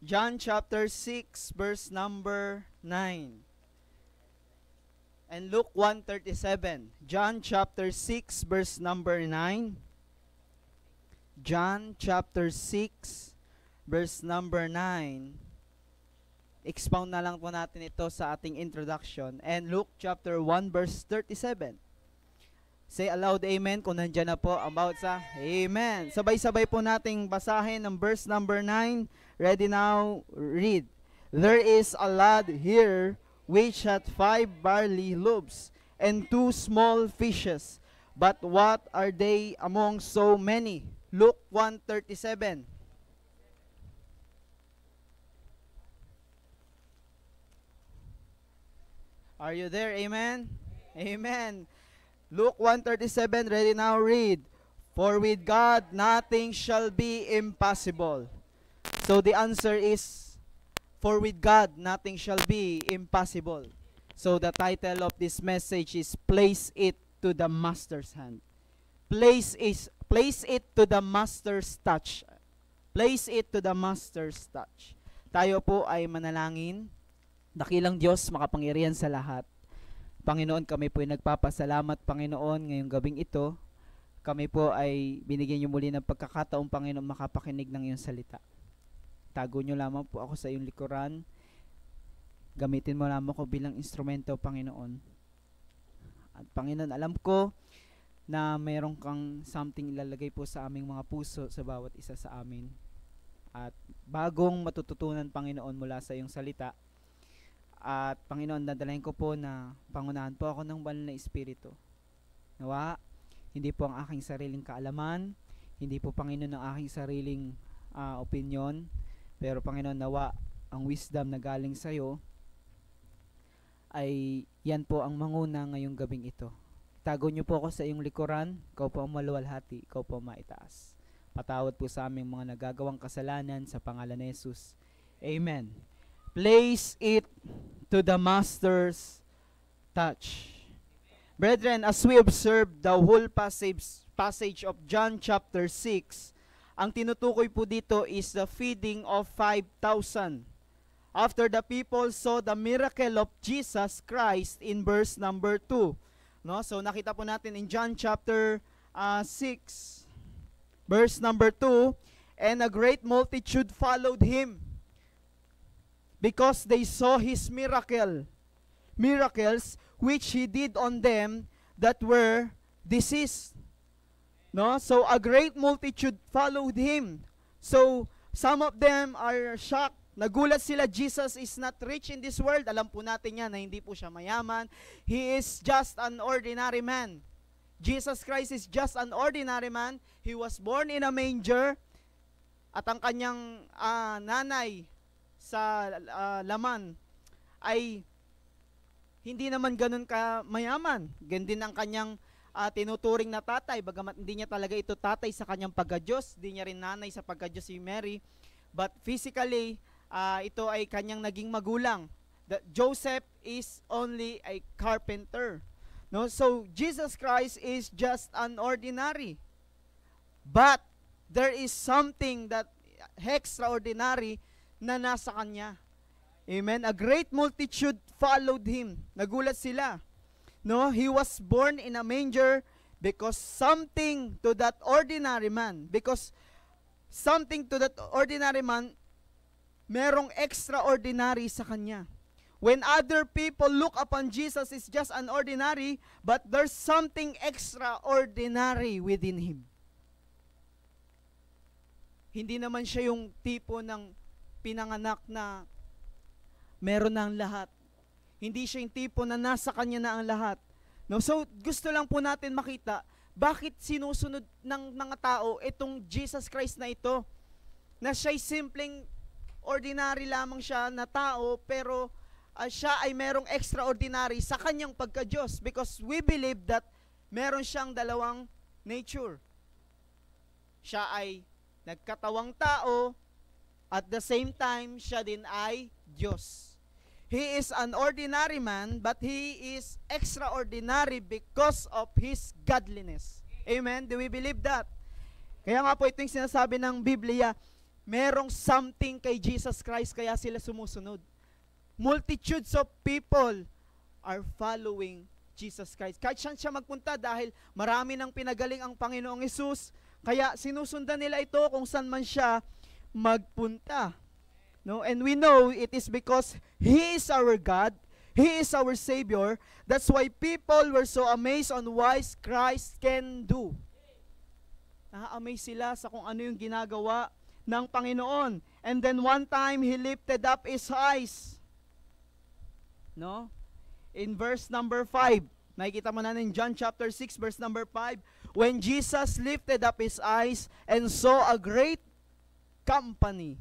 John chapter 6 verse number 9. And Luke 1:37. John chapter 6 verse number 9. John chapter 6 verse number 9. Expound na lang po natin ito sa ating introduction. And Luke chapter 1 verse 37. Say aloud amen kung nandyan na po about sa amen. Sabay-sabay po nating basahin ang verse number 9. Ready now, read. There is a lad here which hath 5 barley loaves and 2 small fishes. But what are they among so many? Luke 1:37. Are you there? Amen? Amen. Luke 1:37, ready now, read. For with God nothing shall be impossible. So the answer is, for with God nothing shall be impossible. So the title of this message is, Place It to the Master's Hand. Place it to the Master's touch. Place it to the Master's touch. Tayo po ay manalangin. Dakilang Diyos, makapangyarihan sa lahat. Panginoon, kami po ay nagpapasalamat, Panginoon, ngayong gabing ito. Kami po ay binigyan niyo muli ng pagkakataong, Panginoon, makapakinig ng iyong salita. Tago niyo lamang po ako sa iyong likuran. Gamitin mo lamang ako bilang instrumento, Panginoon. At Panginoon, alam ko na mayroon kang something ilalagay po sa aming mga puso sa bawat isa sa amin. At bagong matututunan, Panginoon, mula sa iyong salita. At Panginoon, dadalahin ko po na pangunahan po ako ng banal na Espiritu. Nawa, hindi po ang aking sariling kaalaman, hindi po, Panginoon, ang aking sariling opinion, pero Panginoon, nawa, ang wisdom na galing sa iyo ay yan po ang manguna ngayong gabing ito. Itago niyo po ako sa iyong likuran, ikaw po ang maluwalhati, ikaw po ang maitaas. Patawad po sa aming mga nagagawang kasalanan sa pangalan ni Jesus. Amen. Place it to the Master's touch. Brethren, as we observe the whole passage of John chapter 6, ang tinutukoy po dito is the feeding of 5,000. After the people saw the miracle of Jesus Christ in verse number 2. No? So nakita po natin in John chapter 6, verse number 2, and a great multitude followed him, because they saw his miracles which he did on them that were diseased. No? So a great multitude followed him. So some of them are shocked. Nagulat sila, Jesus is not rich in this world. Alam po natin yan na hindi po siya mayaman. He is just an ordinary man. Jesus Christ is just an ordinary man. He was born in a manger. At ang kanyang nanay sa laman ay hindi naman ganun ka mayaman. Ganun din ang kanyang tinuturing na tatay, bagamat hindi niya talaga ito tatay sa kanyang pagka-Diyos, hindi niya rin nanay sa pagka-Diyos si Mary, but physically, ito ay kanyang naging magulang. Joseph is only a carpenter. No? So, Jesus Christ is just an ordinary. But, there is something that extraordinary na nasa kanya. Amen? A great multitude followed him. Nagulat sila. No, he was born in a manger because something to that ordinary man, merong extraordinary sa kanya. When other people look upon Jesus is just an ordinary, but there's something extraordinary within him. Hindi naman siya yung tipo ng pinanganak na meron na ang lahat. Hindi siya yung tipo na nasa kanya na ang lahat. No? So, gusto lang po natin makita, bakit sinusunod ng mga tao itong Jesus Christ na ito? Na siya'y simpleng ordinary lamang siya na tao, pero siya ay merong extraordinary sa kanyang pagka-Diyos, because we believe that meron siyang dalawang nature. Siya ay nagkatawang tao, at the same time, siya din ay Diyos. He is an ordinary man, but he is extraordinary because of his godliness. Amen? Do we believe that? Kaya nga po ito yung sinasabi ng Biblia, merong something kay Jesus Christ kaya sila sumusunod. Multitudes of people are following Jesus Christ. Kahit saan siya magpunta dahil marami nang pinagaling ang Panginoong Hesus, kaya sinusundan nila ito kung saan man siya magpunta. No? And we know it is because He is our God, He is our Savior. That's why people were so amazed on what Christ can do. Na-amaze sila sa kung ano yung ginagawa ng Panginoon. And then one time, He lifted up His eyes. No? In verse number 5, nakikita mo na in John chapter 6, verse number 5, when Jesus lifted up His eyes and saw a great company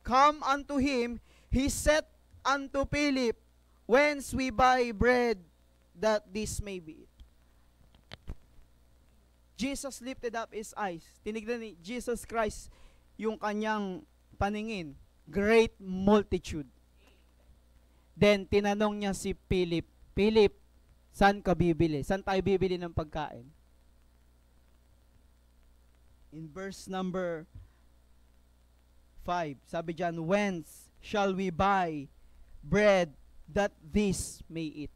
come unto Him, He said unto Philip, whence we buy bread that this may be it. Jesus lifted up His eyes. Tinignan ni Jesus Christ yung kanyang paningin. Great multitude. Then, tinanong niya si Philip, Philip, saan ka bibili? Saan tayo bibili ng pagkain? In verse number 5, sabi diyan, whence shall we buy bread that this may eat?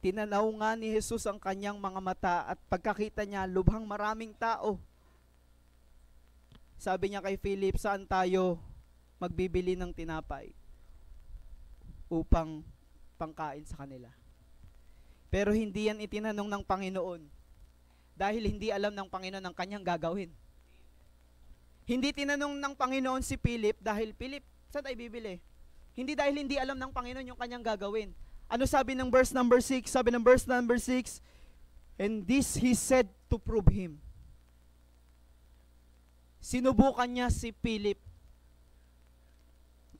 Tinanaw nga ni Jesus ang kanyang mga mata at pagkakita niya, lubhang maraming tao. Sabi niya kay Philip, saan tayo magbibili ng tinapay upang pangkain sa kanila? Pero hindi yan itinanong ng Panginoon dahil hindi alam ng Panginoon ang kanyang gagawin. Hindi tinanong ng Panginoon si Philip dahil, Philip, saan tayo bibili? Hindi dahil hindi alam ng Panginoon yung kanyang gagawin. Ano sabi ng verse number 6? Sabi ng verse number 6, and this He said to prove Him. Sinubukan niya si Philip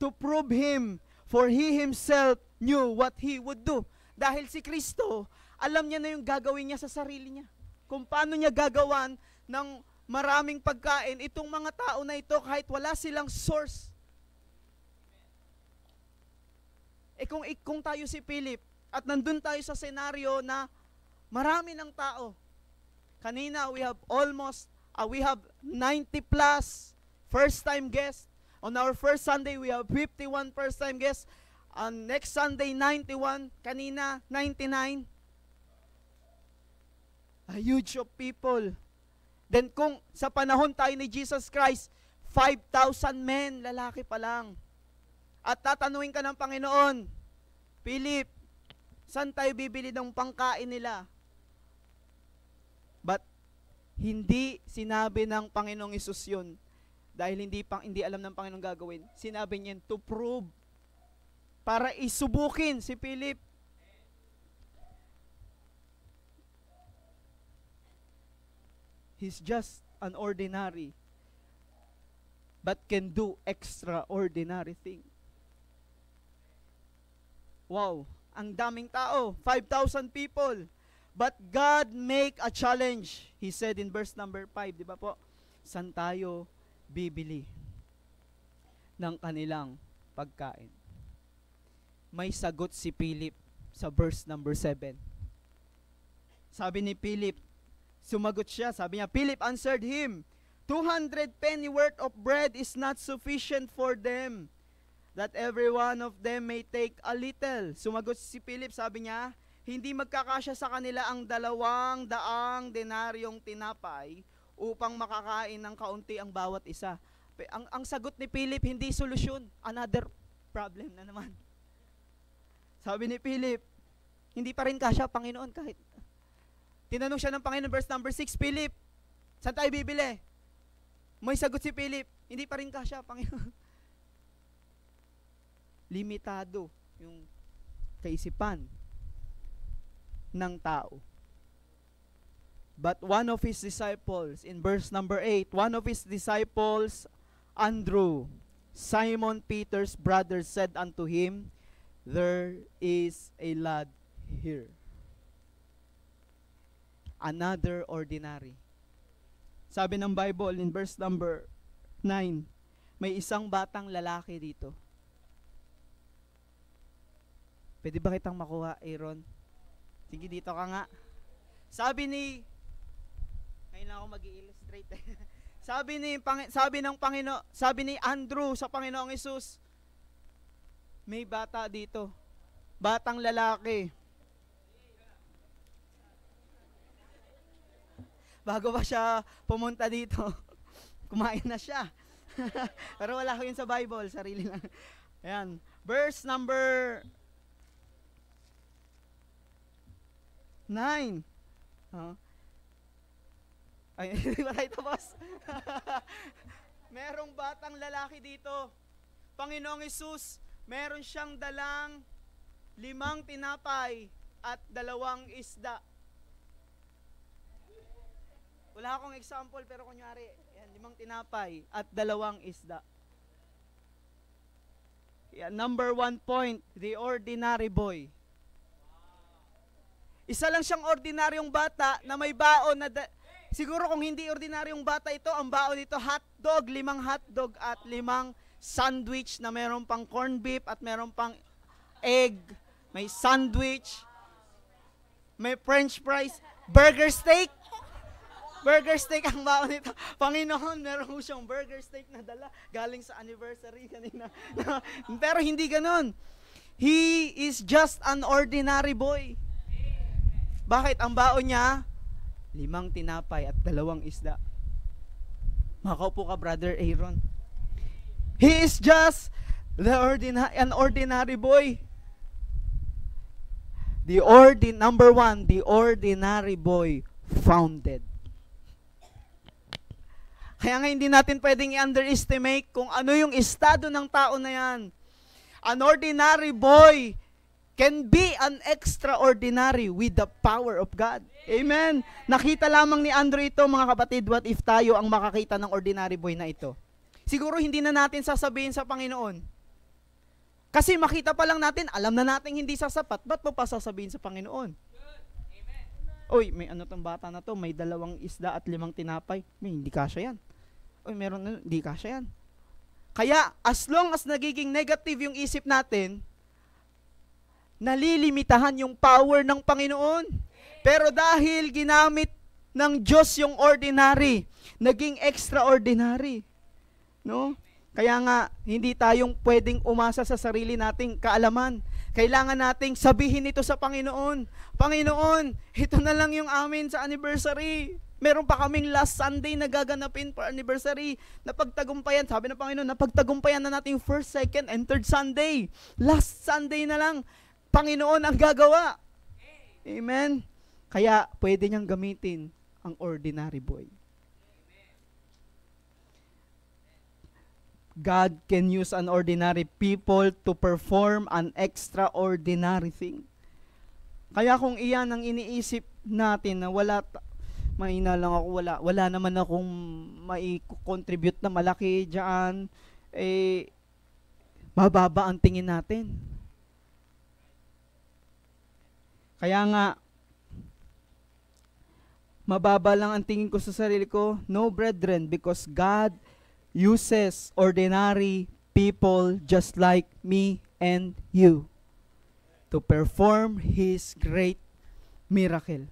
to prove Him, for He Himself knew what He would do. Dahil si Kristo, alam niya na yung gagawin niya sa sarili niya. Kung paano niya gagawan ng maraming pagkain itong mga tao na ito kahit wala silang source. Kung tayo si Philip at nandun tayo sa senaryo na marami ng tao. Kanina we have 90 plus first time guests. On our first Sunday we have 51 first time guests. On next Sunday 91, kanina 99. A huge of people. Then kung sa panahon tayo ni Jesus Christ, 5,000 men, lalaki pa lang. At tatanungin ka ng Panginoon, Philip, saan tayo bibili ng pangkain nila? But, hindi sinabi ng Panginoong Hesus yun. Dahil hindi alam ng Panginoong gagawin. Sinabi niya to prove. Para isubukin si Philip. He's just an ordinary, but can do extraordinary things. Wow, ang daming tao, 5,000 people. But God make a challenge. He said in verse number 5, di ba po? Saan tayo bibili ng kanilang pagkain? May sagot si Philip sa verse number 7. Sabi ni Philip, sumagot siya, sabi niya, Philip answered him, 200 penny worth of bread is not sufficient for them, that every one of them may take a little. Sumagot si Philip, sabi niya, hindi magkakasya sa kanila ang 200 denaryong tinapay upang makakain ng kaunti ang bawat isa. Ang sagot ni Philip, hindi solusyon. Another problem na naman. Sabi ni Philip, hindi pa rin kasya, Panginoon, kahit. Tinanong siya ng Panginoon, verse number 6, Philip, saan tayo bibili? May sagot si Philip, hindi pa rin kasya, Panginoon. Limitado yung kaisipan ng tao. But one of his disciples, in verse number 8, one of his disciples, Andrew, Simon Peter's brother, said unto him, there is a lad here. Another ordinary. Sabi ng Bible in verse number 9, may isang batang lalaki dito. Pwede ba kitang makuha, Aaron? Sige, dito ka nga. Sabi ngayon lang ako mag-i-illustrate. sabi ni Andrew sa Panginoong Hesus, may bata dito. Batang lalaki. Bago pa siya pumunta dito, kumain na siya. Pero wala ko yun sa Bible, sarili lang. Ayan. Verse number 9. Ay, hindi ba tayo tapos? Merong batang lalaki dito. Panginoong Hesus, meron siyang dalang 5 tinapay at 2 isda. Wala akong example, pero kunyari, yan, 5 tinapay at 2 isda. Yan, number 1 point, the ordinary boy. Isa lang siyang ordinaryong bata na may baon na, siguro kung hindi ordinaryong bata ito, ang baon nito hotdog, 5 hotdog at 5 sandwich na meron pang corned beef at meron pang egg, may sandwich, may french fries, burger steak. Burger steak ang baon nito. Panginoon, meron siyang burger steak na dala galing sa anniversary kanina. Pero hindi ganun. He is just an ordinary boy. Bakit? Ang baon niya, 5 tinapay at 2 isda. Makaupo ka, Brother Aaron. He is just an ordinary boy. Number 1, the ordinary boy founded. Kaya nga hindi natin pwedeng i-underestimate kung ano yung estado ng tao na yan. An ordinary boy can be an extraordinary with the power of God. Amen. Nakita lamang ni Andrew ito, mga kapatid, what if tayo ang makakita ng ordinary boy na ito? Siguro hindi na natin sasabihin sa Panginoon. Kasi makita pa lang natin, alam na natin hindi sasapat, ba't mo pa sasabihin sa Panginoon? Uy, may ano tong bata na to, may 2 isda at 5 tinapay. May hindi kasya yan. Uy, meron hindi kasya yan. Kaya, as long as nagiging negative yung isip natin, nalilimitahan yung power ng Panginoon. Pero dahil ginamit ng Diyos yung ordinary, naging extraordinary. No? Kaya nga, hindi tayong pwedeng umasa sa sarili nating kaalaman. Kailangan nating sabihin ito sa Panginoon. Panginoon, ito na lang yung amin sa anniversary. Meron pa kaming last Sunday na gaganapin for anniversary. Napagtagumpayan, sabi ng Panginoon, napagtagumpayan na natin yung first, second, and third Sunday. Last Sunday na lang. Panginoon ang gagawa. Amen? Kaya pwede niyang gamitin ang ordinary boy. God can use an ordinary people to perform an extraordinary thing. Kaya kung iyan ang iniisip natin na mahina lang ako, wala naman akong mai-contribute na malaki diyan, mababa ang tingin natin. Kaya nga, mababa lang ang tingin ko sa sarili ko. No, brethren, because God uses ordinary people just like me and you to perform His great miracle.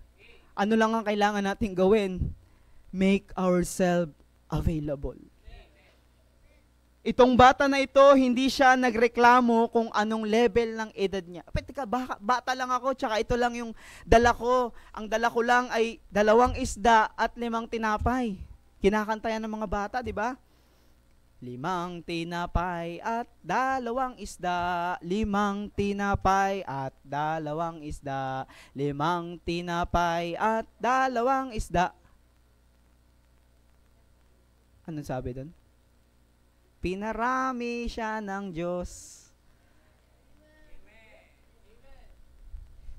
Ano lang ang kailangan natin gawin? Make ourselves available. Itong bata na ito, hindi siya nagreklamo kung anong level ng edad niya. Teka, bata lang ako, tsaka ito lang yung dala ko. Ang dala ko lang ay 2 isda at 5 tinapay. Kinakanta yan ng mga bata, di ba? 5 tinapay at 2 isda, 5 tinapay at 2 isda, 5 tinapay at 2 isda. Anong sabi doon? Pinarami siya ng Diyos.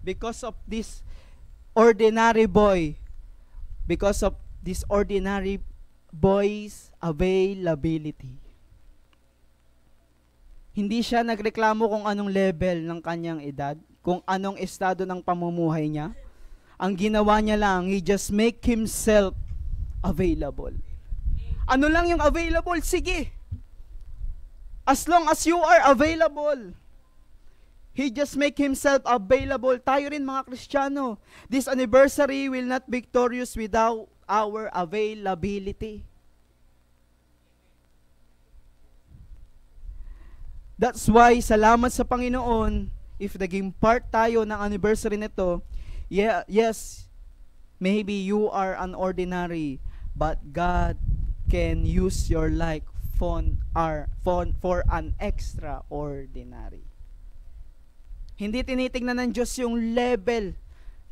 Because of this ordinary boy, because of this ordinary boy's availability. Hindi siya nagreklamo kung anong level ng kanyang edad, kung anong estado ng pamumuhay niya. Ang ginawa niya lang, he just make himself available. Ano lang yung available? Sige. As long as you are available. He just make himself available. Tayo rin mga Kristiyano. This anniversary will not be victorious without our availability. That's why, salamat sa Panginoon, if naging part tayo ng anniversary nito, yes, maybe you are an ordinary, but God can use your life for an extraordinary. Hindi tinitingnan ng Diyos yung level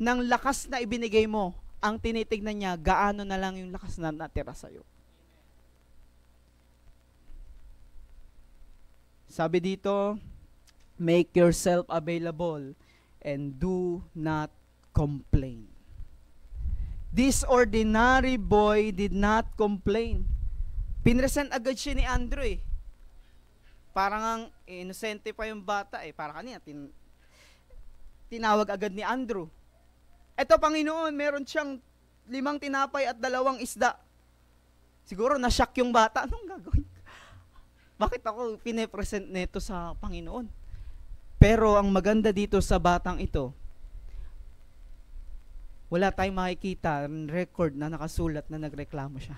ng lakas na ibinigay mo. Ang tinitingnan niya, gaano na lang yung lakas na natira sa'yo. Sabi dito, make yourself available and do not complain. This ordinary boy did not complain. Pinresent agad siya ni Andrew eh. Parang ang inosente pa yung bata eh. Parang kanina, tinawag agad ni Andrew. Eto, Panginoon, meron siyang 5 tinapay at 2 isda. Siguro na-shock yung bata. Anong gagawin? Bakit ako pinipresent nito sa Panginoon? Pero ang maganda dito sa batang ito, wala tayong makikita record na nakasulat na nagreklamo siya.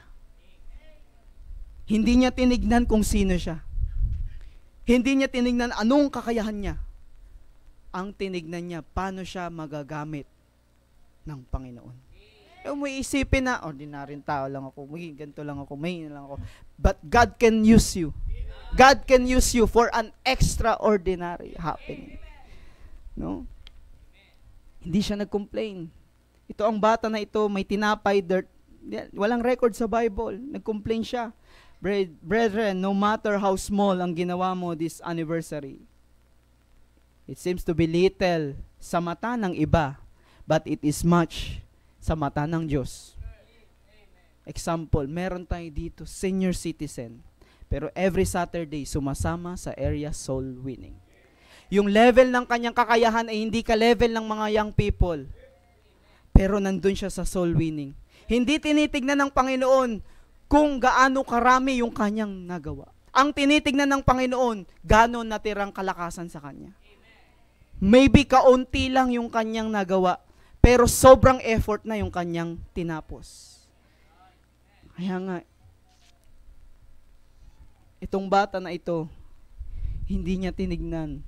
Hindi niya tinignan kung sino siya. Hindi niya tinignan anong kakayahan niya. Ang tinignan niya, paano siya magagamit ng Panginoon. May isipin na, ordinaryong tao lang ako, may ganito lang ako, may lang ako. But God can use you. God can use you for an extraordinary happening. No? Hindi siya nag-complain. Ito ang bata na ito, may tinapay, dirt. Walang record sa Bible. Nag-complain siya. Brethren, no matter how small ang ginawa mo this anniversary, it seems to be little sa mata ng iba, but it is much sa mata ng Diyos. Example, meron tayo dito, senior citizen. Pero every Saturday, sumasama sa area soul winning. Yung level ng kanyang kakayahan ay hindi ka level ng mga young people. Pero nandun siya sa soul winning. Hindi tinitignan ng Panginoon kung gaano karami yung kanyang nagawa. Ang tinitignan ng Panginoon, gaano natirang kalakasan sa kanya. Maybe kaunti lang yung kanyang nagawa, pero sobrang effort na yung kanyang tinapos. Kaya nga, itong bata na ito, hindi niya tinignan.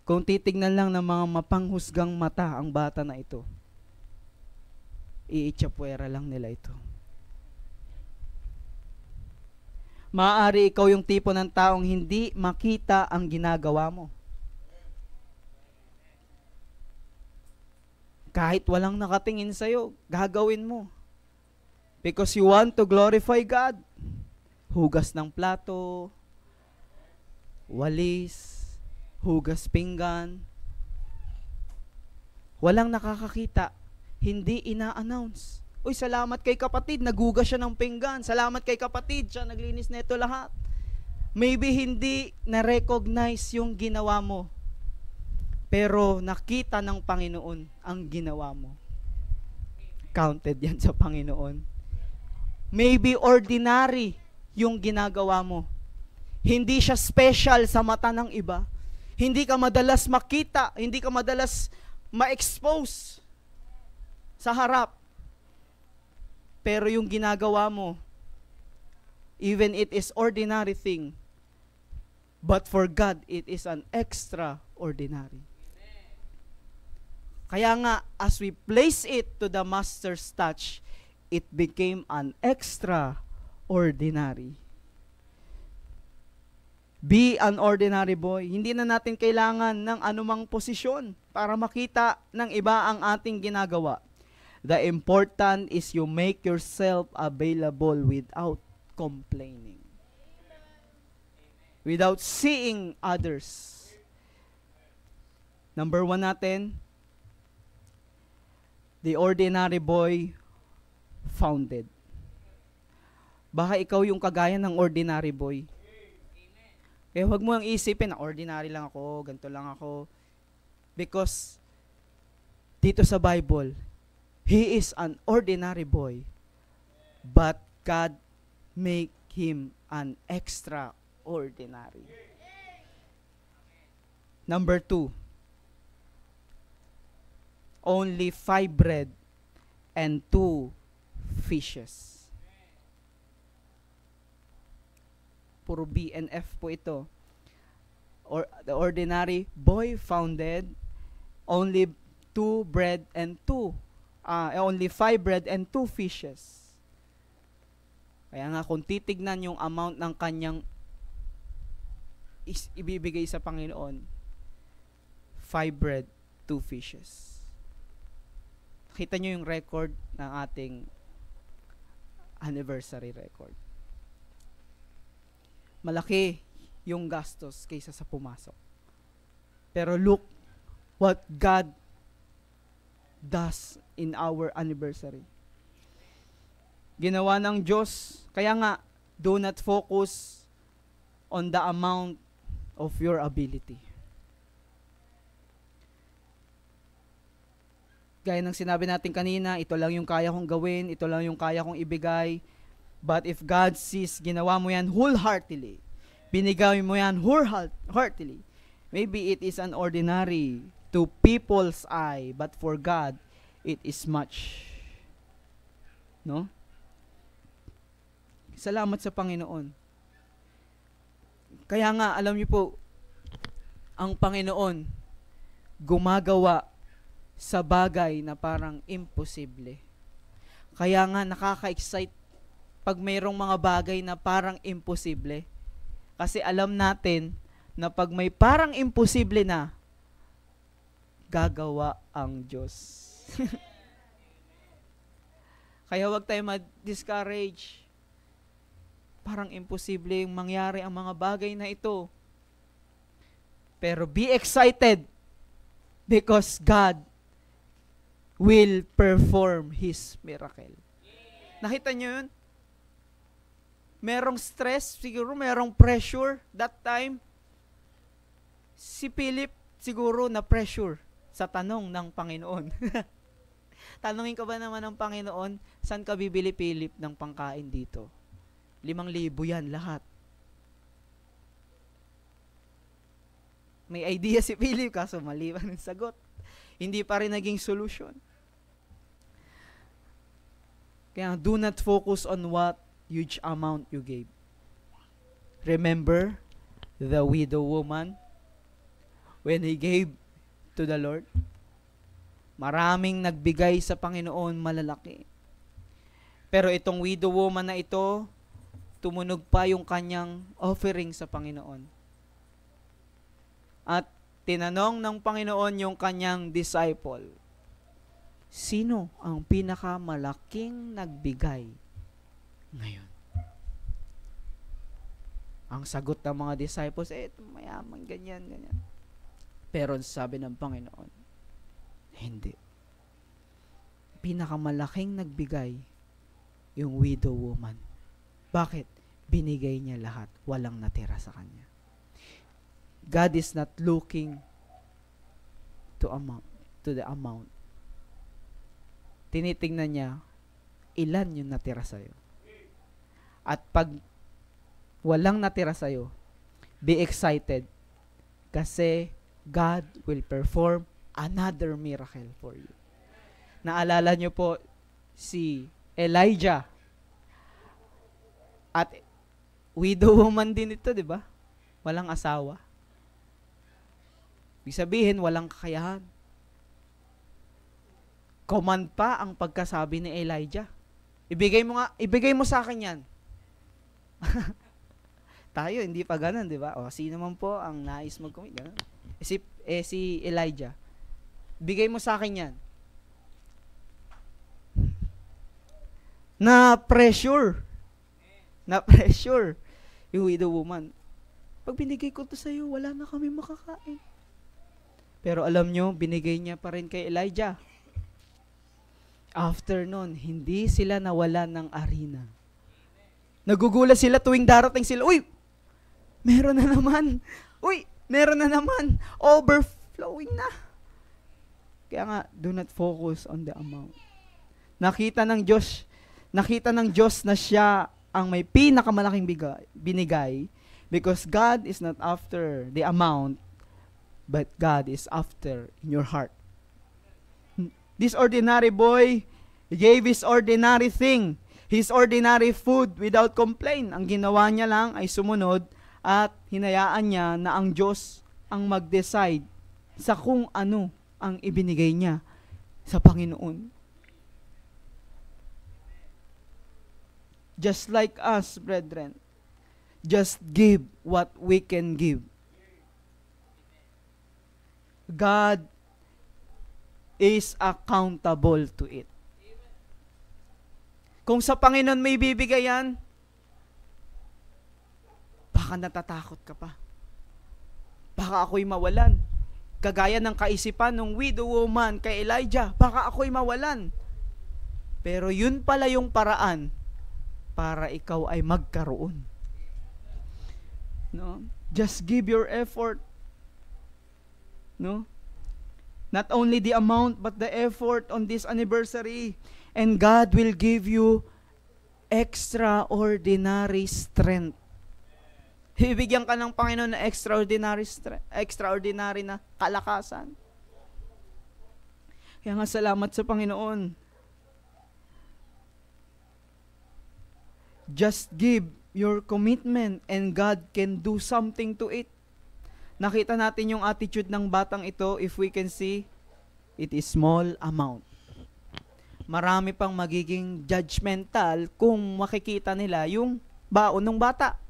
Kung titignan lang ng mga mapanghusgang mata ang bata na ito, iitsapwera lang nila ito. Maaari ikaw yung tipo ng taong hindi makita ang ginagawa mo. Kahit walang nakatingin sa'yo, gagawin mo. Because you want to glorify God. Hugas ng plato, walis, hugas pinggan. Walang nakakakita, hindi ina-announce. Uy, salamat kay kapatid, naghugas siya ng pinggan. Salamat kay kapatid, siya naglinis nito lahat. Maybe hindi na-recognize yung ginawa mo, pero nakita ng Panginoon ang ginawa mo. Counted yan sa Panginoon. Maybe ordinary yung ginagawa mo. Hindi siya special sa mata ng iba. Hindi ka madalas makita, hindi ka madalas ma-expose sa harap. Pero yung ginagawa mo, even it is ordinary thing, but for God, it is an extraordinary. Kaya nga, as we place it to the Master's touch, it became an extraordinary. Be an ordinary boy. Hindi na natin kailangan ng anumang posisyon para makita ng iba ang ating ginagawa. The important is you make yourself available without complaining. Without seeing others. Number 1 natin, the ordinary boy founded. Baka ikaw yung kagaya ng ordinary boy. Kaya huwag mo ang isipin na ordinary lang ako, ganito lang ako. Because dito sa Bible, he is an ordinary boy, but God make him an extraordinary. Number 2, only 5 bread and 2 fishes. Puro B and F po ito. Or the ordinary boy founded only 2 bread and 2 only 5 bread and 2 fishes. Kaya nga kung titignan yung amount ng kanyang ibibigay sa Panginoon, 5 bread, 2 fishes. Kita nyo yung record ng ating anniversary record. Malaki yung gastos kaysa sa pumasok. Pero look what God does in our anniversary. Ginawa ng Diyos, kaya nga, do not focus on the amount of your ability. Gaya ng sinabi natin kanina, ito lang yung kaya kong gawin, ito lang yung kaya kong ibigay. But if God sees, ginawa mo yan wholeheartedly, binigay mo yan wholeheartedly, maybe it is an ordinary to people's eye, but for God, it is much. No? Salamat sa Panginoon. Kaya nga, alam niyo po, ang Panginoon gumagawa sa bagay na parang imposible. Kaya nga, nakaka-excite pag mayroong mga bagay na parang imposible. Kasi alam natin na pag may parang imposible na, gagawa ang Diyos. Kaya wag tayo ma-discourage. Parang imposible yung mangyari ang mga bagay na ito. Pero be excited because God will perform His miracle. Nakita nyo yun? Merong stress, siguro merong pressure that time. Si Philip siguro na pressure sa tanong ng Panginoon. Tanungin ka ba naman ng Panginoon, saan ka bibili, Philip, ng pangkain dito? 5,000 yan lahat. May idea si Philip, kaso mali pa ng sagot. Hindi pa rin naging solution. Kaya do not focus on what huge amount you gave. Remember the widow woman when he gave to the Lord? Maraming nagbigay sa Panginoon malalaki. Pero itong widow woman na ito, tumunog pa yung kanyang offering sa Panginoon. At tinanong ng Panginoon yung kanyang disciple, sino ang pinakamalaking nagbigay ngayon? Ang sagot ng mga disciples, mayaman, ganyan. Pero sabi ng Panginoon, hindi. Pinakamalaking nagbigay yung widow woman. Bakit? Binigay niya lahat. Walang natira sa kanya. God is not looking to the amount. Tinitingnan niya, ilan yung natira sa'yo. At pag walang natira sa'yo, be excited kasi God will perform another miracle for you. Naalala niyo po si Elijah. At widow woman din ito, di ba? Walang asawa. Ibig sabihin, walang kakayahan. Command pa ang pagkasabi ni Elijah. Ibigay mo sa akin yan. Tayo, hindi pa ganun, di ba? O, sino man po ang nais mag-commit, ganun. Si Elijah, bigay mo sa akin yan. Na-pressure yung widow woman. Pag binigay ko to sa'yo, wala na kami makakain. Pero alam nyo, binigay niya pa rin kay Elijah. After nun, hindi sila nawala ng arena. Nagugulat sila tuwing darating sila, uy, meron na naman. Uy, meron na naman. Overflowing na. Kaya nga, do not focus on the amount. Nakita ng Diyos na siya ang may pinakamalaking binigay, because God is not after the amount, but God is after in your heart. This ordinary boy gave his ordinary thing, his ordinary food without complaint. Ang ginawa niya lang ay sumunod at hinayaan niya na ang Diyos ang mag-decide sa kung ano ang ibinigay niya sa Panginoon. Just like us, brethren, just give what we can give. God is accountable to it. Kung sa Panginoon may bibigay yan, baka natatakot ka pa. Baka ako'y mawalan. Kagaya ng kaisipan ng widow woman kay Elijah, baka ako'y mawalan. Pero yun pala yung paraan para ikaw ay magkaroon. No? Just give your effort. No? Not only the amount, but the effort on this anniversary. And God will give you extraordinary strength. Bibigyan ka ng Panginoon na extraordinary strength, extraordinary na kalakasan. Kaya nga salamat sa Panginoon. Just give your commitment and God can do something to it. Nakita natin yung attitude ng batang ito, if we can see, it is small amount. Marami pang magiging judgmental kung makikita nila yung baon ng bata.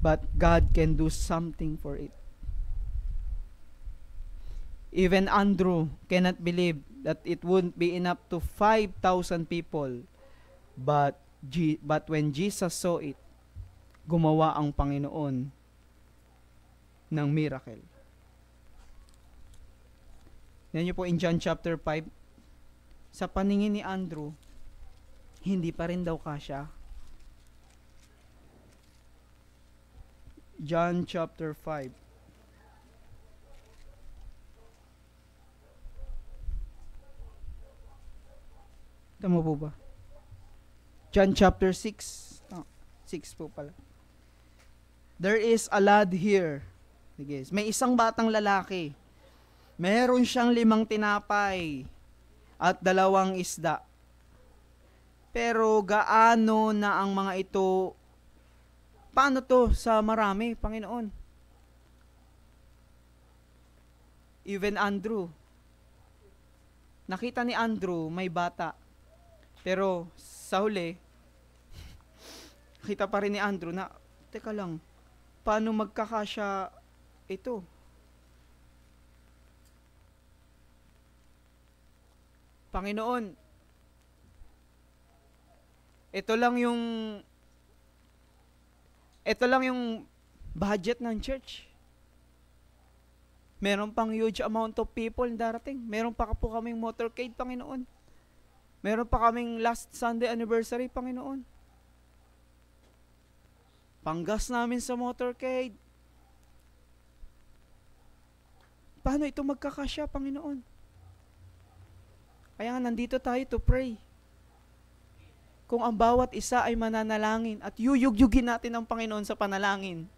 But God can do something for it. Even Andrew cannot believe that it wouldn't be enough to 5,000 people. But when Jesus saw it, gumawa ang Panginoon ng miracle. Yan niyo po in John chapter 5. Sa paningin ni Andrew, hindi pa rin daw kasya. John chapter 5. Tama po ba? John chapter 6. 6 po pala. There is a lad here. Guys, may isang batang lalaki. Meron siyang 5 tinapay at 2 isda. Pero gaano na ang mga ito? Paano to sa marami, Panginoon? Even Andrew. Nakita ni Andrew, may bata. Pero sa huli, nakita pa rin ni Andrew na, teka lang, paano magkakasya ito? Panginoon, ito lang yung budget ng church. Meron pang huge amount of people darating. Meron pa po kaming motorcade, Panginoon. Meron pa kaming last Sunday anniversary, Panginoon. Panggas namin sa motorcade. Paano ito magkakasya, Panginoon? Kaya nandito tayo to pray. Kung ang bawat isa ay mananalangin at yuyugyugin natin ang Panginoon sa panalangin,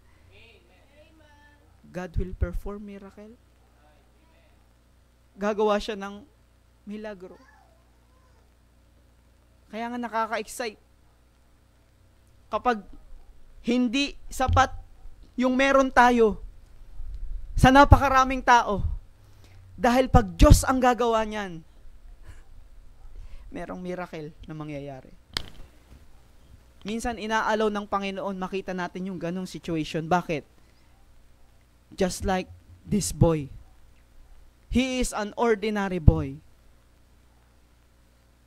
God will perform miracle. Gagawa siya ng milagro. Kaya nga nakaka-excite. Kapag hindi sapat yung meron tayo sa napakaraming tao, dahil pag Diyos ang gagawa niyan, merong miracle na mangyayari. Minsan inaalaw ng Panginoon makita natin yung ganong situation. Bakit? Just like this boy. He is an ordinary boy.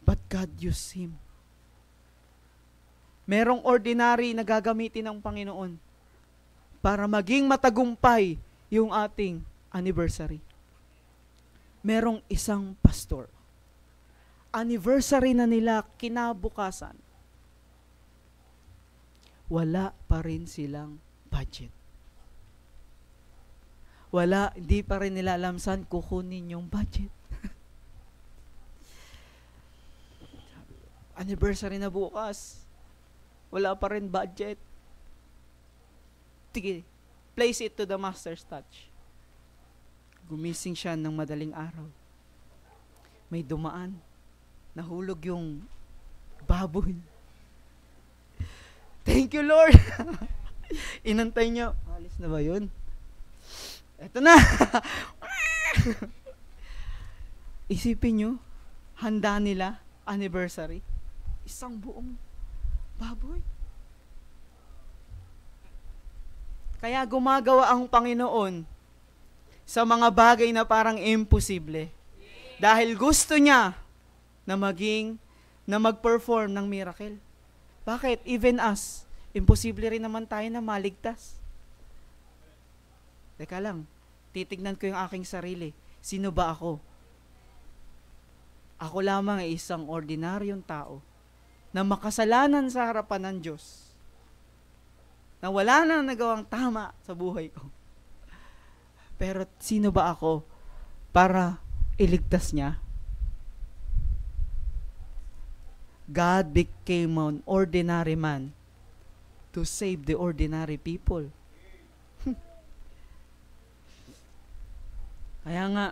But God used him. Merong ordinary na gagamitin ng Panginoon para maging matagumpay yung ating anniversary. Merong isang pastor. Anniversary na nila kinabukasan. Wala pa rin silang budget. Hindi pa rin nila alam saan kukunin yung budget. Anniversary na bukas. Wala pa rin budget. Sige, place it to the master's touch. Gumising siya ng madaling araw. May dumaan. Nahulog yung baboy. Thank you, Lord. Inantay niya. Alis na ba yun? Eto na. Isipin nyo, handa nila, anniversary, isang buong baboy. Kaya gumagawa ang Panginoon sa mga bagay na parang imposible. Dahil gusto niya na mag-perform ng miracle. Bakit? Even us, imposible rin naman tayo na maligtas. Teka lang, titignan ko yung aking sarili. Sino ba ako? Ako lamang ay isang ordinaryong tao na makasalanan sa harapan ng Diyos. Na wala nang nagawang tama sa buhay ko. Pero sino ba ako para iligtas niya? God became an ordinary man to save the ordinary people. Kaya nga,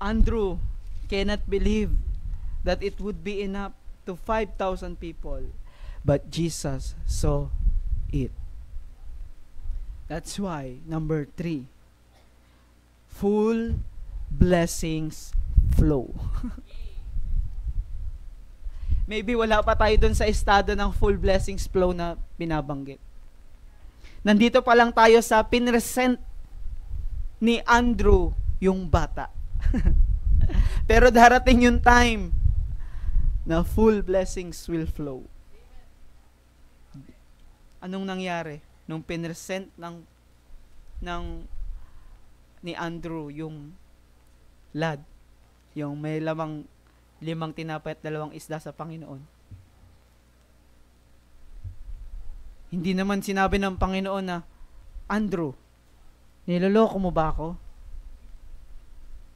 Andrew cannot believe that it would be enough to 5,000 people. But Jesus saw it. That's why, number 3, full blessings flow. Maybe wala pa tayo dun sa estado ng full blessings flow na binabanggit. Nandito pa lang tayo sa pinresent ni Andrew yung bata. Pero darating yung time na full blessings will flow. Anong nangyari? Nung pinresent ni Andrew yung lad, yung may lamang 5 tinapay at 2 isda sa Panginoon. Hindi naman sinabi ng Panginoon na, Andrew, niloloko mo ba ako?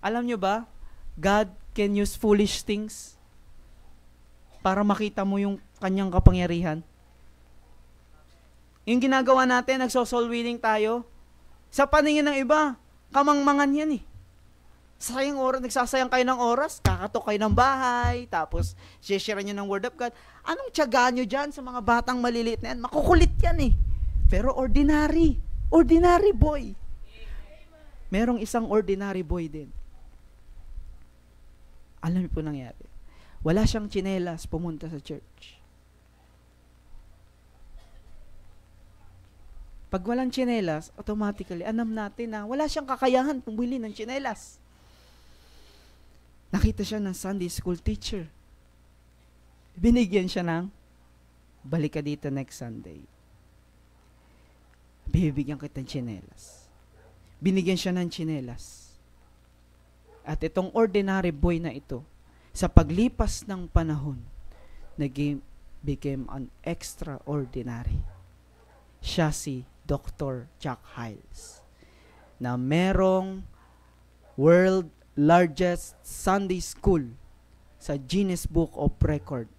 Alam nyo ba, God can use foolish things para makita mo yung kanyang kapangyarihan. Yung ginagawa natin, nagso-soul winning tayo, sa paningin ng iba, kamangmangan yan eh. Nagsasayang kayo ng oras, kakatok kayo ng bahay, tapos share nyo ng Word of God. Anong tiyaga nyo dyan sa mga batang maliliit na yan? Makukulit yan eh. Pero ordinary boy. Merong isang ordinary boy din. Alam niyo po nangyari. Wala siyang tsinelas pumunta sa church. Pag walang tsinelas, automatically, alam natin na wala siyang kakayahan pumili ng tsinelas. Nakita siya ng Sunday school teacher. Binigyan siya ng, balik ka dito next Sunday. Bibigyan kita ng tsinelas. Binigyan siya ng tsinelas. At itong ordinary boy na ito, sa paglipas ng panahon, became an extraordinary. Siya si Dr. Jack Hyles, na merong world largest Sunday school sa Guinness Book of Record,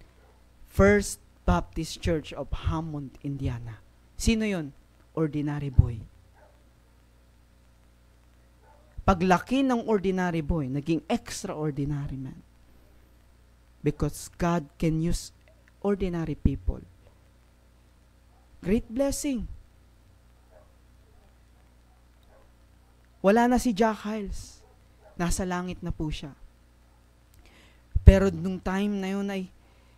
First Baptist Church of Hammond, Indiana. Sino yun? Ordinary boy. Paglaki ng ordinary boy, naging extraordinary man. Because God can use ordinary people. Great blessing. Wala na si Jack Hyles. Nasa langit na po siya. Pero nung time na yun ay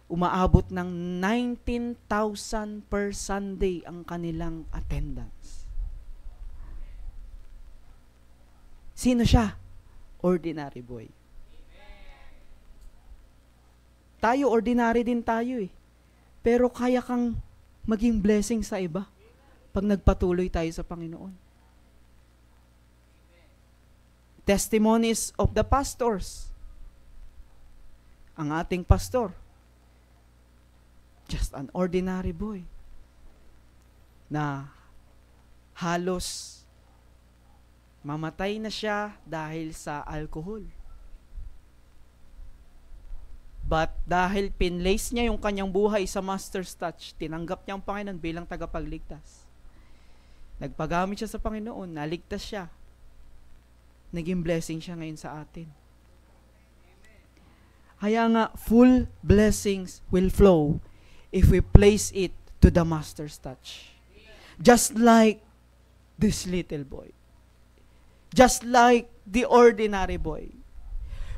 umaabot ng 19,000 per Sunday ang kanilang attendance. Sino siya? Ordinary boy. Tayo, ordinary din tayo eh. Pero kaya kang maging blessing sa iba pag nagpatuloy tayo sa Panginoon. Testimonies of the pastors. Ang ating pastor, just an ordinary boy na halos mamatay na siya dahil sa alcohol. But dahil pinlace niya yung kanyang buhay sa master's touch, tinanggap niya ang Panginoon bilang tagapagligtas. Nagpagamit siya sa Panginoon, naligtas siya. Naging blessing siya ngayon sa atin. Kaya nga, full blessings will flow if we place it to the master's touch. Just like this little boy. Just like the ordinary boy.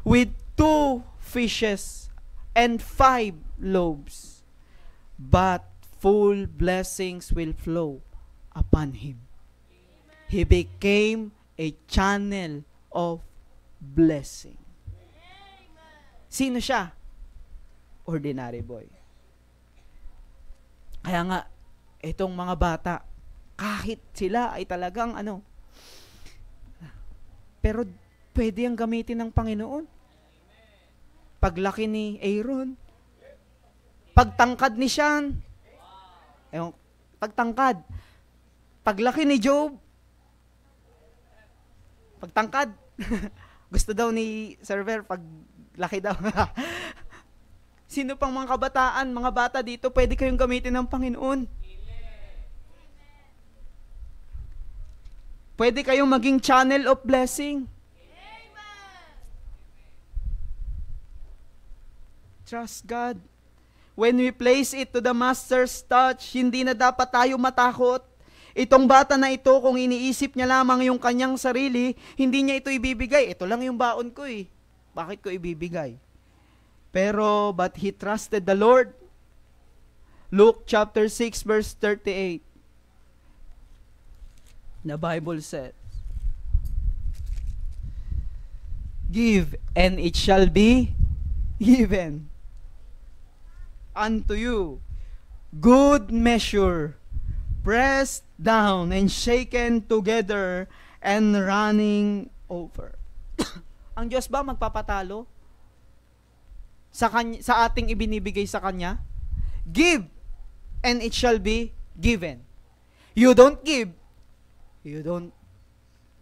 With 2 fishes and 5 loaves. But full blessings will flow upon him. He became a channel of blessing. Sino siya? Ordinary boy. Kaya nga, itong mga bata, kahit sila ay talagang pero pwede ang gamitin ng Panginoon. Paglaki ni Aaron, pagtangkad ni Sean, pagtangkad, paglaki ni Job, pagtangkad, gusto daw ni server, paglaki daw. Sino pang mga kabataan, mga bata dito, pwede kayong gamitin ng Panginoon. Pwede kayong maging channel of blessing. Trust God. When we place it to the master's touch, hindi na dapat tayo matakot. Itong bata na ito, kung iniisip niya lamang yung kanyang sarili, hindi niya ito ibibigay. Ito lang yung baon ko eh. Bakit ko ibibigay? Pero, but he trusted the Lord. Luke chapter 6 verse 38. The Bible says, give and it shall be given unto you. Good measure, pressed down and shaken together and running over. Ang Diyos ba magpapatalo sa ating ibinibigay sa Kanya? Give, and it shall be given. You don't give, you don't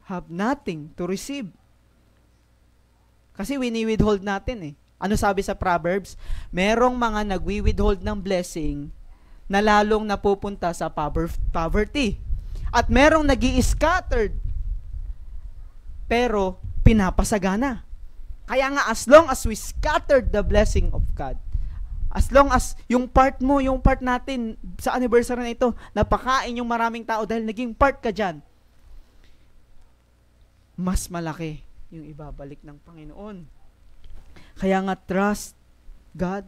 have nothing to receive. Kasi wini-withhold natin eh. Ano sabi sa Proverbs? Merong mga nagwi-withhold ng blessing na lalong napupunta sa poverty. At merong nag-i-scattered pero pinapasagana. Kaya nga, as long as we scattered the blessing of God, as long as yung part mo, yung part natin sa anniversary na ito, napakain yung maraming tao dahil naging part ka dyan, mas malaki yung ibabalik ng Panginoon. Kaya nga, trust God,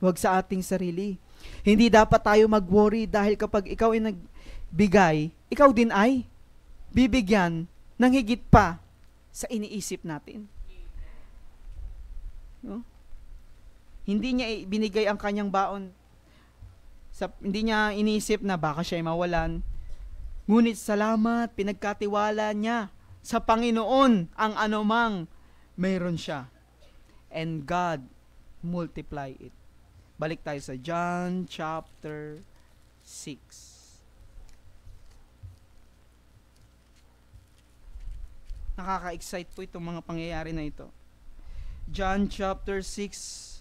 huwag sa ating sarili. Hindi dapat tayo mag-worry dahil kapag ikaw ay nagbigay, ikaw din ay bibigyan ng higit pa sa iniisip natin. No? Hindi niya binigay ang kanyang baon. Hindi niya iniisip na baka siya ay mawalan. Ngunit salamat, pinagkatiwala niya sa Panginoon ang anumang mayroon siya. And God multiply it. Balik tayo sa John chapter 6. Nakaka-excite po itong mga pangyayari na ito. John chapter 6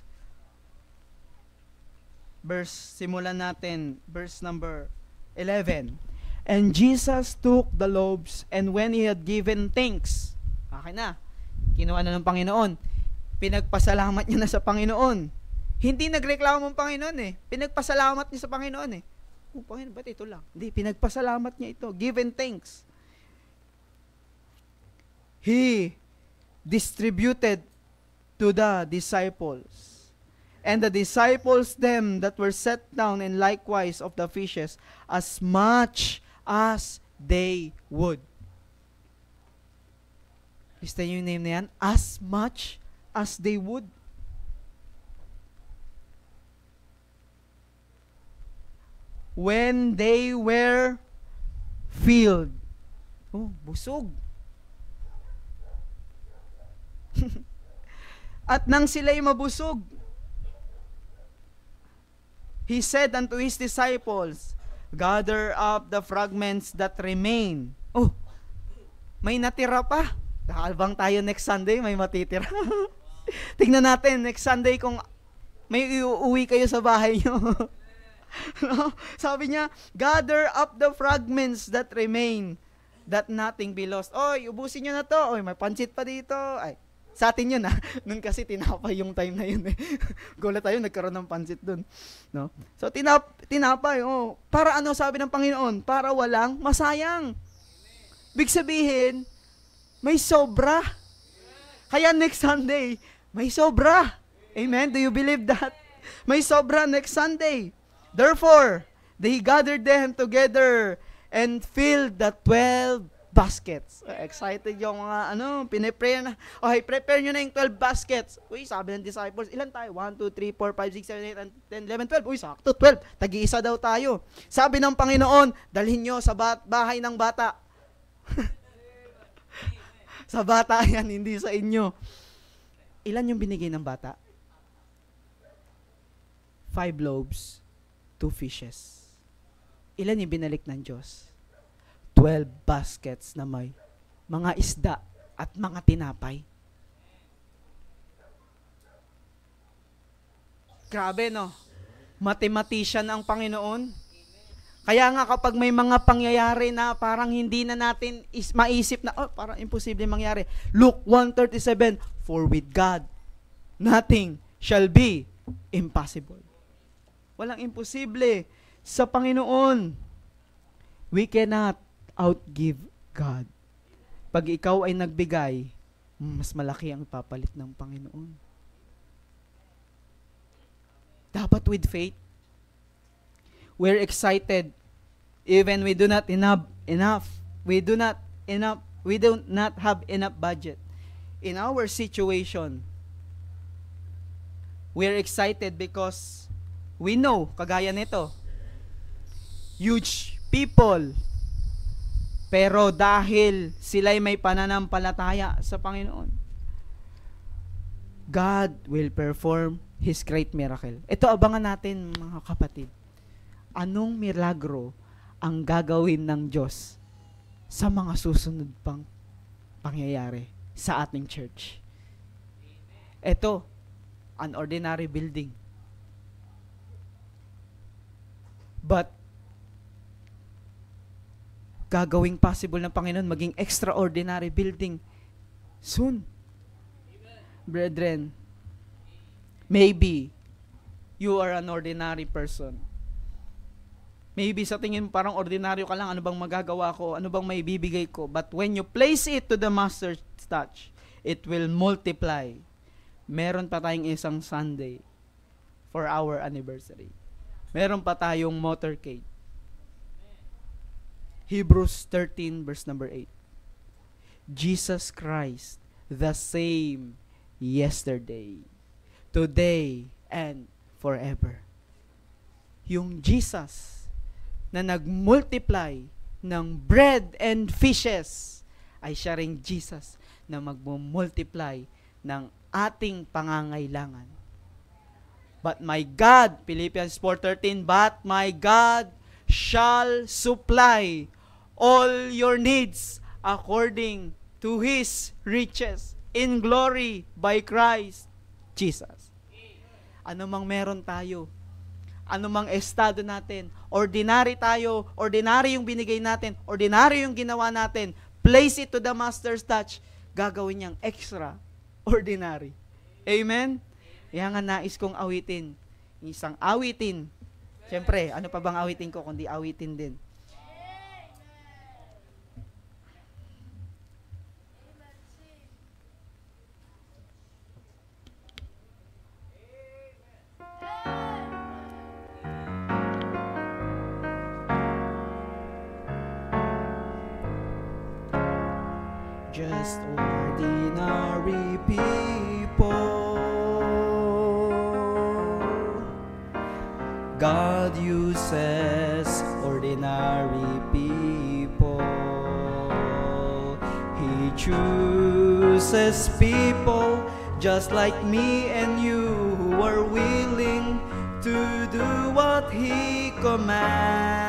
simulan natin, verse number 11. And Jesus took the loaves, and when he had given thanks, okay na, kinuha na ng Panginoon, pinagpasalamat niya na sa Panginoon. Hindi nagreklamo ang Panginoon eh, pinagpasalamat niya sa Panginoon eh. Panginoon, ba't ito lang? Hindi, pinagpasalamat niya ito, given thanks. He distributed to the disciples. And the disciples them that were set down, and likewise of the fishes, as much as they would. Lista niyo yung name na yan? As much as they would. When they were filled. Oh, busog. At nang sila'y mabusog, he said unto his disciples, gather up the fragments that remain. Oh, may natira pa. Nakaalbang tayo next Sunday, may matitira. Tingnan natin, next Sunday kung may iuwi kayo sa bahay nyo. No? Sabi niya, gather up the fragments that remain, that nothing be lost. Oy, ubusin nyo na to. Oy, may pansit pa dito. Ay, sa atin yun Nun kasi tinapay yung time na yun Gulat tayo, nagkaroon ng pansit dun. No? So, tinapay. Para ano sabi ng Panginoon? Para walang masayang. Big sabihin, may sobra. Kaya next Sunday, may sobra. Amen? Do you believe that? May sobra next Sunday. Therefore, they gathered them together and filled the 12 baskets. Excited yung mga, piniprare na. Okay, prepare nyo na yung 12 baskets. Uy, sabi ng disciples, ilan tayo? 1, 2, 3, 4, 5, 6, 7, 8, 10, 11, 12. Uy, sakto, 12. Tag-iisa daw tayo. Sabi ng Panginoon, dalhin nyo sa bahay ng bata. Sa bata yan, hindi sa inyo. Ilan yung binigay ng bata? 5 loaves, 2 fishes. Ilan yung binalik ng Diyos? 12 baskets na may mga isda at mga tinapay. Grabe, no? Mathematician ang Panginoon. Kaya nga kapag may mga pangyayari na parang hindi na natin maisip na, parang imposible mangyari. Luke 1:37, for with God, nothing shall be impossible. Walang imposible sa Panginoon. We cannot outgive God. Pag ikaw ay nagbigay, mas malaki ang papalit ng Panginoon. Dapat with faith. We're excited even we do not enough. We do not have enough budget. In our situation, we're excited because we know, kagaya nito, huge people, pero dahil sila'y may pananampalataya sa Panginoon, God will perform His great miracle. Ito, abangan natin mga kapatid. Anong milagro ang gagawin ng Diyos sa mga susunod pang pangyayari sa ating church? Ito, an ordinary building. But, gagawing possible ng Panginoon maging extraordinary building soon. Brethren, maybe you are an ordinary person. Maybe sa tingin mo parang ordinaryo ka lang, ano bang magagawa ko, ano bang may bibigay ko. But when you place it to the master's touch, it will multiply. Meron pa tayong isang Sunday for our anniversary. Meron pa tayong motorcade. Hebrews 13 verse number 8. Jesus Christ, the same yesterday, today, and forever. Yung Jesus na nag-multiply ng bread and fishes ay siya ring Jesus na mag-multiply ng ating pangangailangan. But my God, Philippians 4:13, but my God shall supply all your needs according to His riches in glory by Christ Jesus. Ano mang meron tayo, ano mang estado natin, ordinary tayo, ordinary yung binigay natin, ordinary yung ginawa natin, place it to the master's touch, gagawin niyang extraordinary. Amen? Kaya nga nais kong awitin, isang awitin. Siyempre, ano pa bang awitin ko kundi awitin din? Just ordinary people, God uses ordinary people. He chooses people just like me and you who are willing to do what He commands.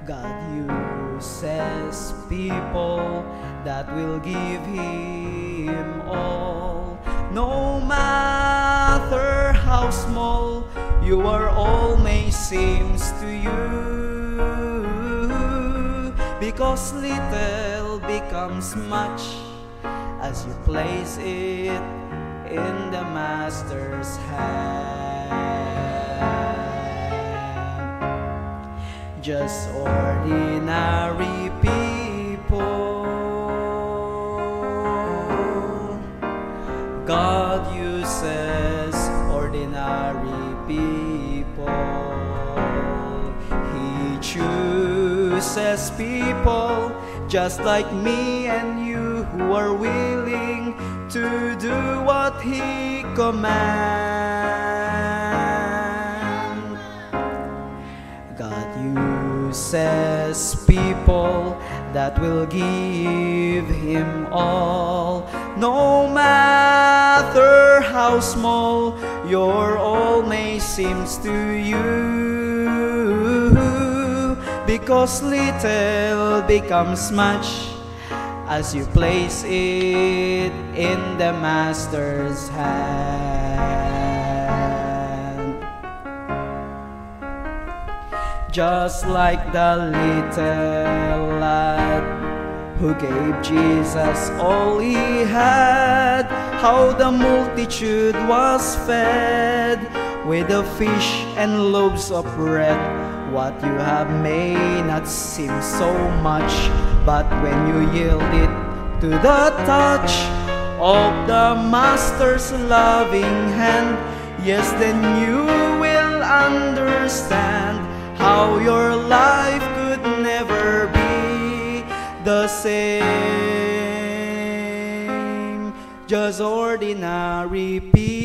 God uses people that will give Him all No matter how small your all may seems to you, because little becomes much as you place it in the Master's hand. Just ordinary people, God uses ordinary people. He chooses people just like me and you, who are willing to do what He commands. God uses people that will give Him all, no matter how small your all may seems to you, because little becomes much as you place it in the Master's hand. Just like the little lad who gave Jesus all he had, how the multitude was fed with the fish and loaves of bread. What you have may not seem so much, but when you yield it to the touch of the Master's loving hand, yes, then you will understand how your life could never be the same. Just ordinary people,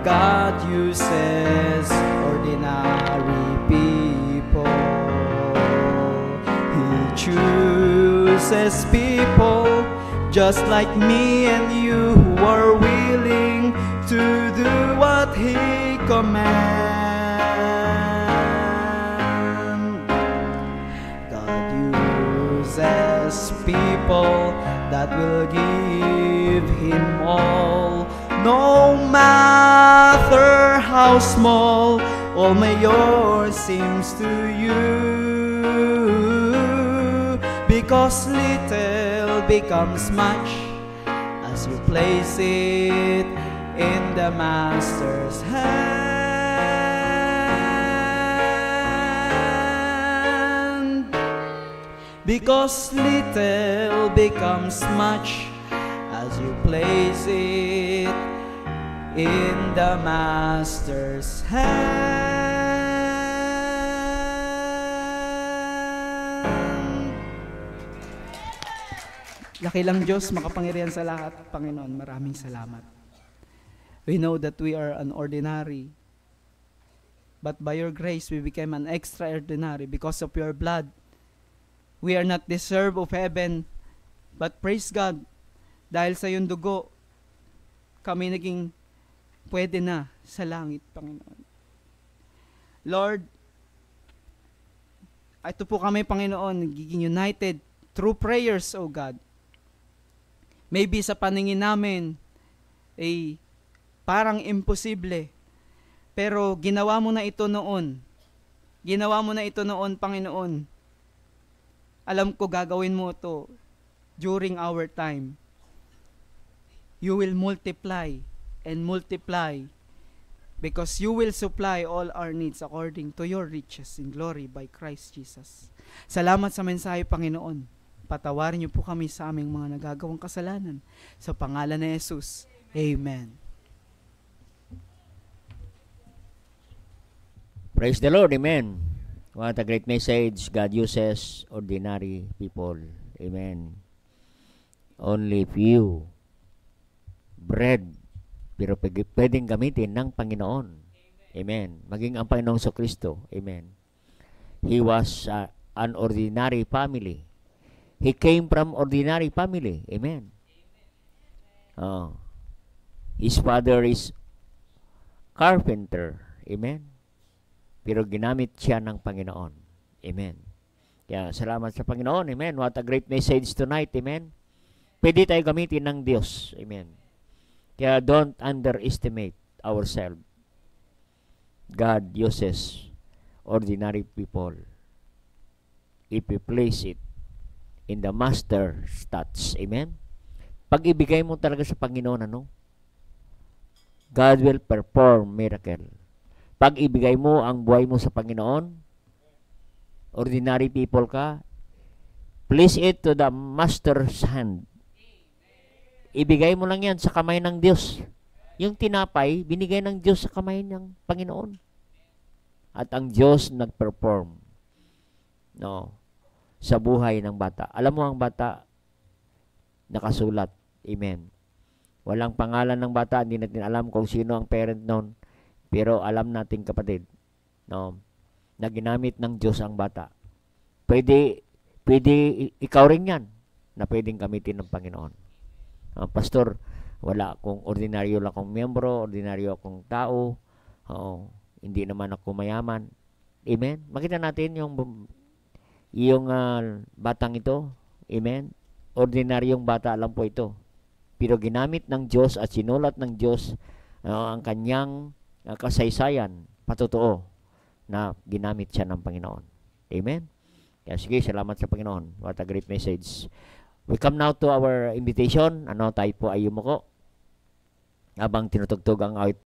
God uses ordinary people. He chooses people just like me and you, who are willing to do what He commands. God uses people that will give Him all, no matter how small all may yours seems to you, because little becomes much as you place it in the Master's hand. Because little becomes much as you place it in the Master's hand. Dakilang Diyos, makapangyarihan sa lahat, Panginoon, maraming salamat. We know that we are an ordinary, but by your grace, we became an extraordinary because of your blood. We are not deserved of heaven, but praise God, dahil sa iyong dugo, kami naging pwede na sa langit, Panginoon. Lord, ito po kami, Panginoon, nagiging united through prayers, O God. Maybe sa paningin namin, parang imposible. Pero ginawa mo na ito noon. Ginawa mo na ito noon, Panginoon. Alam ko gagawin mo ito during our time. You will multiply and multiply because you will supply all our needs according to your riches in glory by Christ Jesus. Salamat sa mensahe, Panginoon. Patawarin niyo po kami sa aming mga nagagawang kasalanan. Sa pangalan ni Jesus. Amen. Praise the Lord. Amen. What a great message. God uses ordinary people. Amen. Only few bread pero pwedeng gamitin ng Panginoon. Amen. Maging ang Panginoong Kristo. Amen. He was an ordinary family. He came from ordinary family. Amen. His father is carpenter. Amen. Pero ginamit siya ng Panginoon. Amen. Kaya salamat sa Panginoon. Amen. What a great message tonight. Amen. Pwede tayo gamitin ng Diyos. Amen. Kaya don't underestimate ourselves. God uses ordinary people if we place it in the master's touch. Amen. Pag ibigay mo talaga sa Panginoon, ano? God will perform miracle. Pag ibigay mo ang buhay mo sa Panginoon, ordinary people ka, place it to the master's hand. Ibigay mo lang yan sa kamay ng Diyos. Yung tinapay, binigay ng Diyos sa kamay ng Panginoon. At ang Diyos nag-perform, no, sa buhay ng bata. Alam mo, ang bata, nakasulat. Amen. Walang pangalan ng bata, hindi natin alam kung sino ang parent noon. Pero alam natin, kapatid, no, na ginamit ng Diyos ang bata. Pwede ikaw rin yan na pwedeng gamitin ng Panginoon. Pastor, wala akong ordinaryo lang akong miyembro, ordinaryo akong tao. Hindi naman ako mayaman. Amen. Makita natin yung batang ito. Amen. Ordinaryong bata lang po ito. Pero ginamit ng Diyos at sinulat ng Diyos ang kanyang kasaysayan, patotoo na ginamit siya ng Panginoon. Amen. Kaya sige, salamat sa Panginoon. What a great message. We come now to our invitation. Tayo po ay yumuko habang tinutugtog ang awit